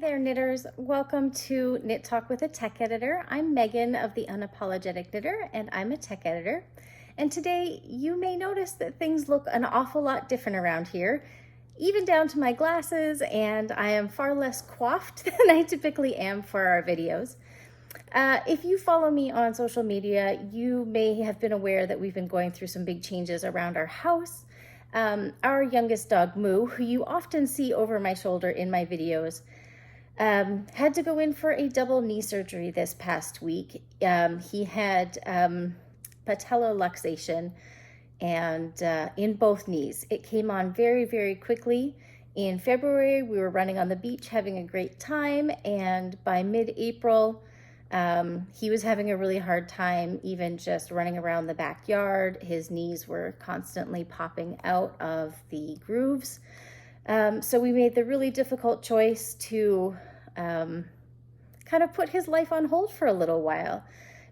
there, knitters. Welcome to Knit Talk with a Tech Editor. I'm Megan of the Unapologetic Knitter, and I'm a tech editor. And today you may notice that things look an awful lot different around here, even down to my glasses, and I am far less coiffed than I typically am for our videos. If you follow me on social media, you may have been aware that we've been going through some big changes around our house. Our youngest dog, Moo, who you often see over my shoulder in my videos, had to go in for a double knee surgery this past week. He had patella luxation and in both knees. It came on very, very quickly. In February, we were running on the beach having a great time, and by mid-April, he was having a really hard time even just running around the backyard. His knees were constantly popping out of the grooves. So we made the really difficult choice to kind of put his life on hold for a little while.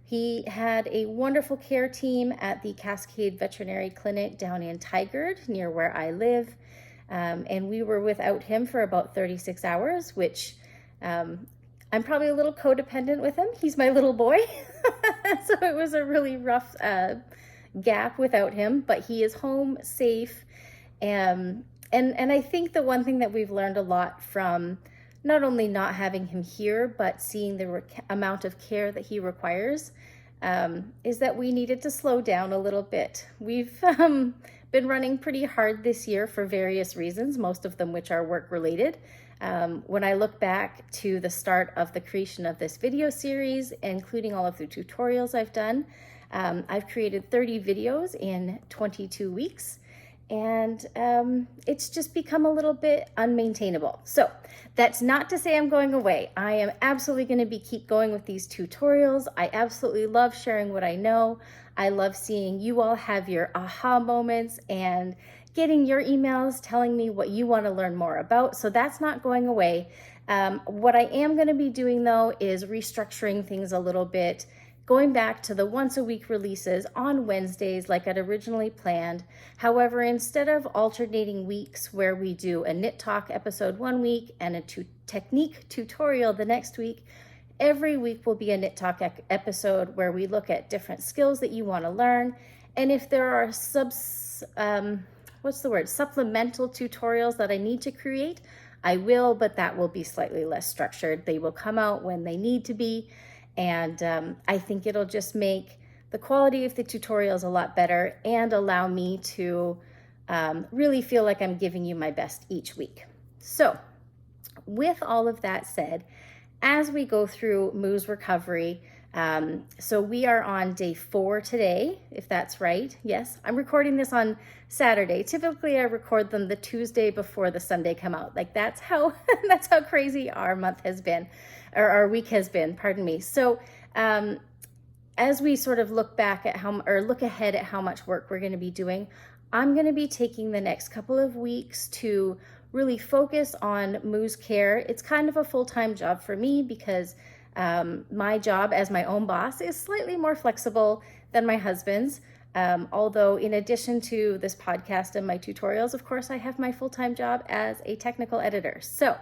He had a wonderful care team at the Cascade Veterinary Clinic down in Tigard, near where I live. And we were without him for about 36 hours, which I'm probably a little codependent with him. He's my little boy. So it was a really rough gap without him, but he is home safe. And I think the one thing that we've learned a lot from not only not having him here, but seeing the amount of care that he requires, is that we needed to slow down a little bit. We've been running pretty hard this year for various reasons, most of them which are work related. When I look back to the start of the creation of this video series, including all of the tutorials I've done, I've created 30 videos in 22 weeks, and it's just become a little bit unmaintainable. So that's not to say I'm going away. I am absolutely going to keep going with these tutorials. I absolutely love sharing what I know. I love seeing you all have your aha moments and getting your emails telling me what you want to learn more about. So that's not going away. What I am going to be doing though is restructuring things a little bit, going back to the once a week releases on Wednesdays like I'd originally planned. However, instead of alternating weeks where we do a Knit Talk episode one week and a technique tutorial the next week, every week will be a Knit Talk episode where we look at different skills that you want to learn. And if there are supplemental tutorials that I need to create, I will, but that will be slightly less structured. They will come out when they need to be. And I think it'll just make the quality of the tutorials a lot better and allow me to really feel like I'm giving you my best each week. So with all of that said, as we go through Moo's recovery, so we are on day 4 today, if that's right. Yes, I'm recording this on Saturday. Typically I record them the Tuesday before the Sunday come out. Like that's how crazy our month has been, or our week has been, pardon me. So as we sort of look back at look ahead at how much work we're going to be doing, I'm going to be taking the next couple of weeks to really focus on Moo's care. It's kind of a full-time job for me because my job as my own boss is slightly more flexible than my husband's. Although in addition to this podcast and my tutorials, of course, I have my full-time job as a technical editor. So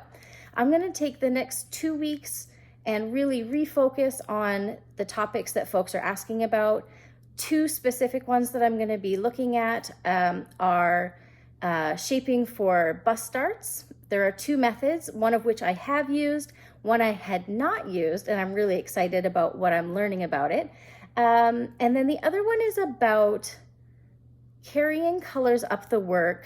I'm going to take the next 2 weeks and really refocus on the topics that folks are asking about. 2 specific ones that I'm going to be looking at are shaping for bust starts. There are 2 methods, one of which I have used, one I had not used, and I'm really excited about what I'm learning about it. And then the other one is about carrying colors up the work,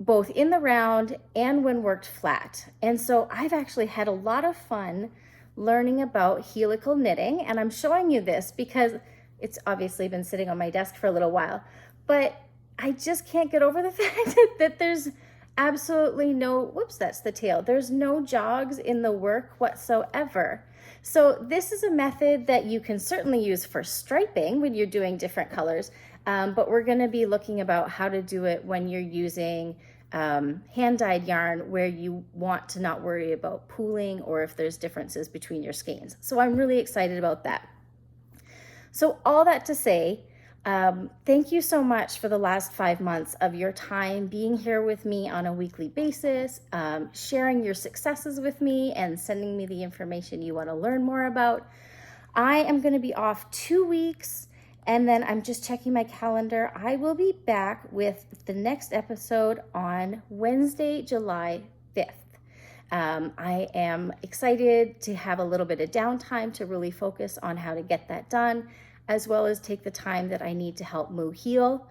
both in the round and when worked flat. And so I've actually had a lot of fun learning about helical knitting, and I'm showing you this because it's obviously been sitting on my desk for a little while, but I just can't get over the fact that there's absolutely no, whoops, that's the tail. There's no jogs in the work whatsoever. So this is a method that you can certainly use for striping when you're doing different colors, but we're going to be looking about how to do it when you're using hand-dyed yarn where you want to not worry about pooling or if there's differences between your skeins. So I'm really excited about that. So all that to say, Thank you so much for the last 5 months of your time being here with me on a weekly basis, sharing your successes with me and sending me the information you want to learn more about. I am going to be off 2 weeks, and then I'm just checking my calendar. I will be back with the next episode on Wednesday, July 5th. I am excited to have a little bit of downtime to really focus on how to get that done, as well as take the time that I need to help Moo heal.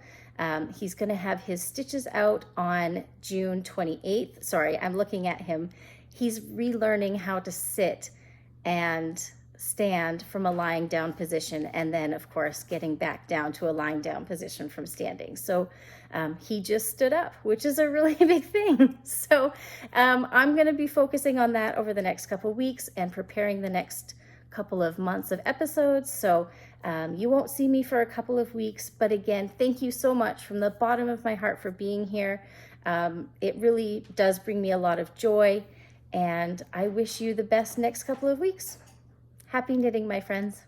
He's going to have his stitches out on June 28th. Sorry, I'm looking at him. He's relearning how to sit and stand from a lying down position, and then of course getting back down to a lying down position from standing. So he just stood up, which is a really big thing. So I'm going to be focusing on that over the next couple weeks and preparing the next couple of months of episodes. So you won't see me for a couple of weeks, but again, thank you so much from the bottom of my heart for being here. It really does bring me a lot of joy, and I wish you the best next couple of weeks. Happy knitting, my friends.